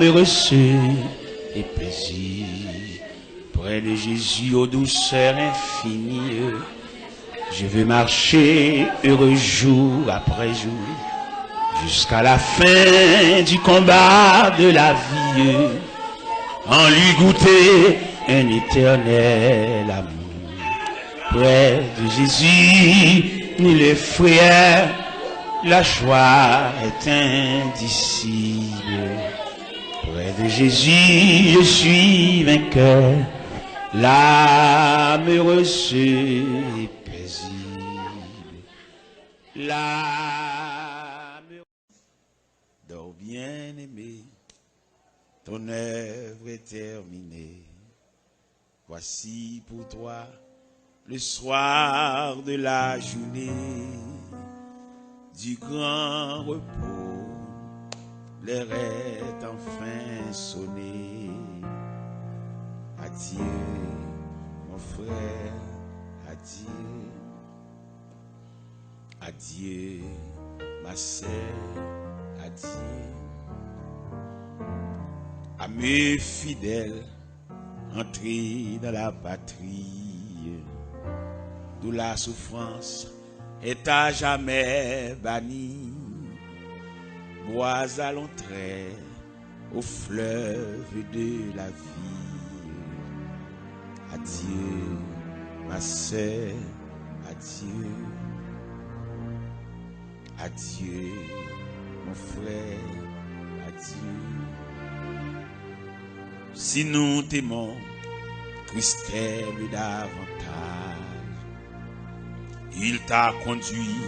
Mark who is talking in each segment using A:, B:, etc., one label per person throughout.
A: l'âme reçue et paisible. Près de Jésus aux douceurs infinies, je veux marcher heureux jour après jour, jusqu'à la fin du combat de la vie, en lui goûter un éternel amour. Près de Jésus, ni les frères, la joie est indicible. Près de Jésus, je suis vainqueur, l'âme heureuse et paisible. L'âme. Dors bien aimé, ton œuvre est terminée. Voici pour toi le soir de la journée du grand repos, l'heure est enfin sonnée. Adieu, mon frère, adieu. Adieu, ma sœur, adieu. À mes fidèles, entrez dans la patrie, d'où la souffrance est à jamais bannie. Bois à l'entrée au fleuve de la vie. Adieu, ma sœur, adieu. Adieu, mon frère, adieu. Si nous t'aimons, Christ t'aime davantage. Il t'a conduit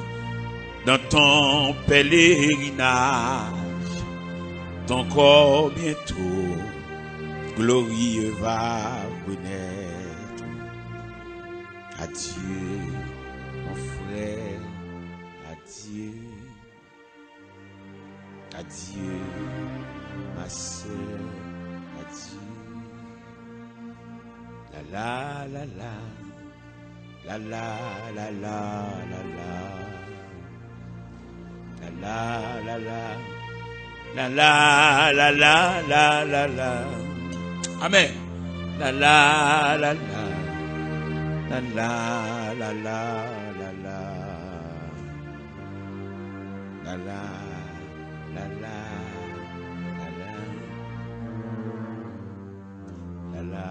A: dans ton pèlerinage. Ton corps bientôt glorieux va renaître. Adieu, mon frère, adieu. Adieu, ma sœur, adieu. La la la la. La la la la la la. La la la la. La la la la la la la. Amen. La la la la. La la la la la la. La la la la la la. La la.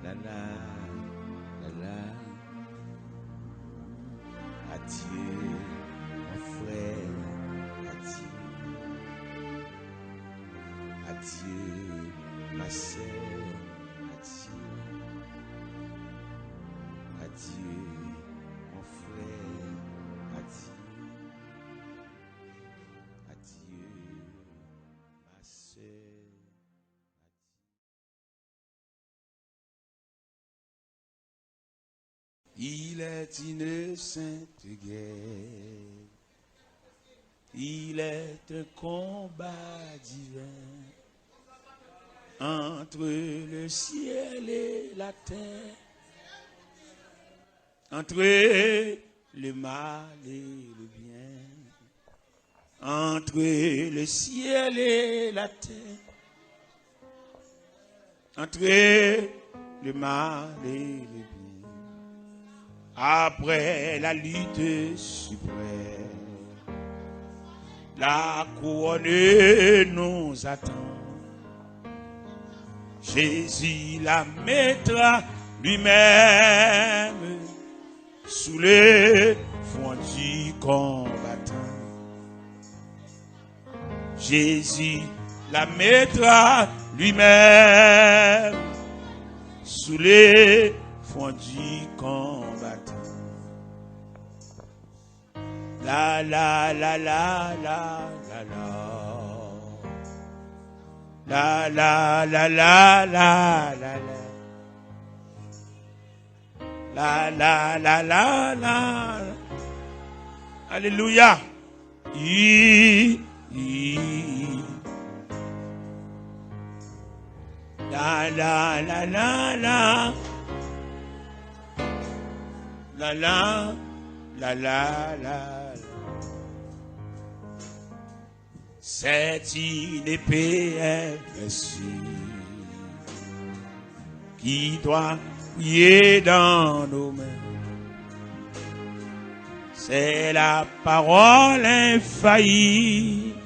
A: La la, la la. Adieu, mon frère, adieu. Adieu, ma sœur, adieu. Adieu, mon frère, adieu. Adieu, ma sœur. Il est une sainte guerre, il est un combat divin entre le ciel et la terre, entre le mal et le bien, entre le ciel et la terre, entre le mal et le bien. Après la lutte suprême, la couronne nous attend. Jésus la mettra lui-même sous le front du combattant. Jésus la mettra lui-même sous le front du combattant. La la la la la la la. La la la la la la la. La la la la la. Alléluia. La la la la la. La la la la la. C'est une épée invincible qui doit briller dans nos mains. C'est la parole infaillible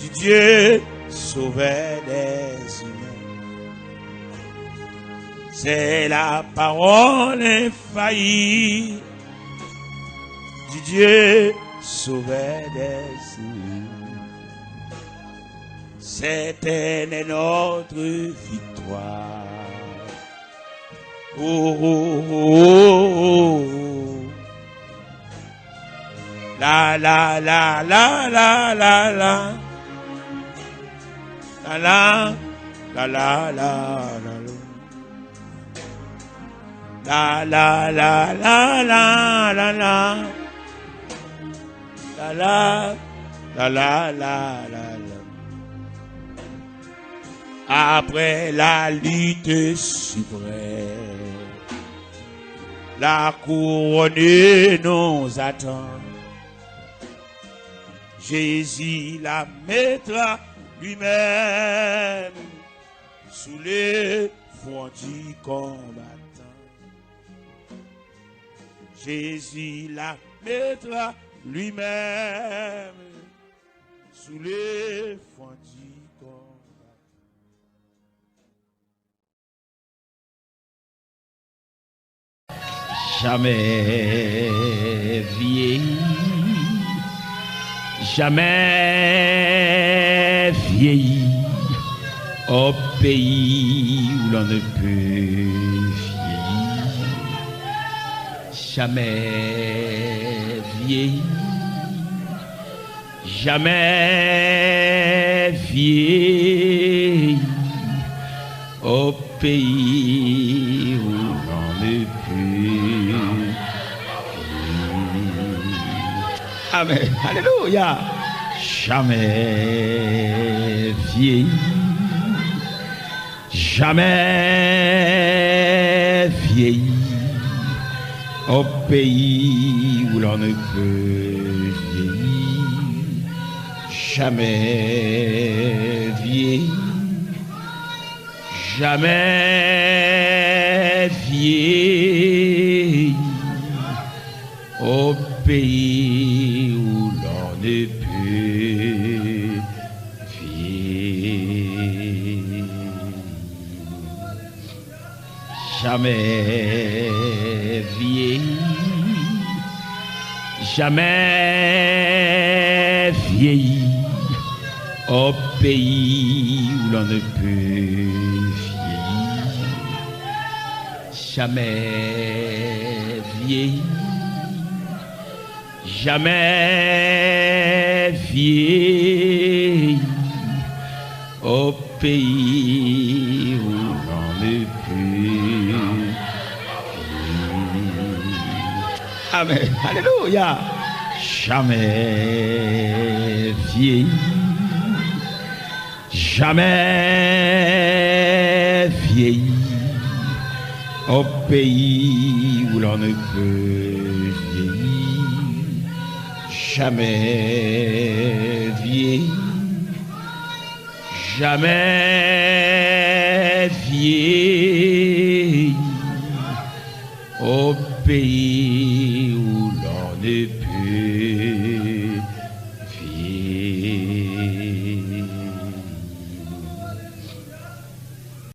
A: du Dieu sauveur des humains. C'est la parole infaillible du Dieu sauveur des humains. C'était notre victoire. Oh, oh, oh, oh. La la la la la la la. La la la la la la. La la la la la la la. La la la la la la. Après la lutte suprême, la couronne nous attend. Jésus la mettra lui-même sous les fronts du combattant. Jésus la mettra lui-même sous les fronts du combattant.
B: Jamais vieilli, jamais vieilli, au pays où l'on ne peut vieillir. Jamais vieilli, jamais vieilli, au pays où l'on ne peut. Amen. Alléluia. Jamais vieilli, jamais vieilli, au pays où l'on ne peut vieillir. Jamais vieilli, jamais vieilli, au pays où l'on ne peut vieillir. Jamais vieilli, jamais vieilli, au pays où l'on ne peut vieillir. Jamais vieilli, jamais vieilli, au pays où l'on ne peut vieillir. Amen. Alléluia. Jamais vieilli, jamais vieilli, au pays où l'on ne peut vieillir. Jamais vieilli, jamais vieilli, au pays où l'on ne peut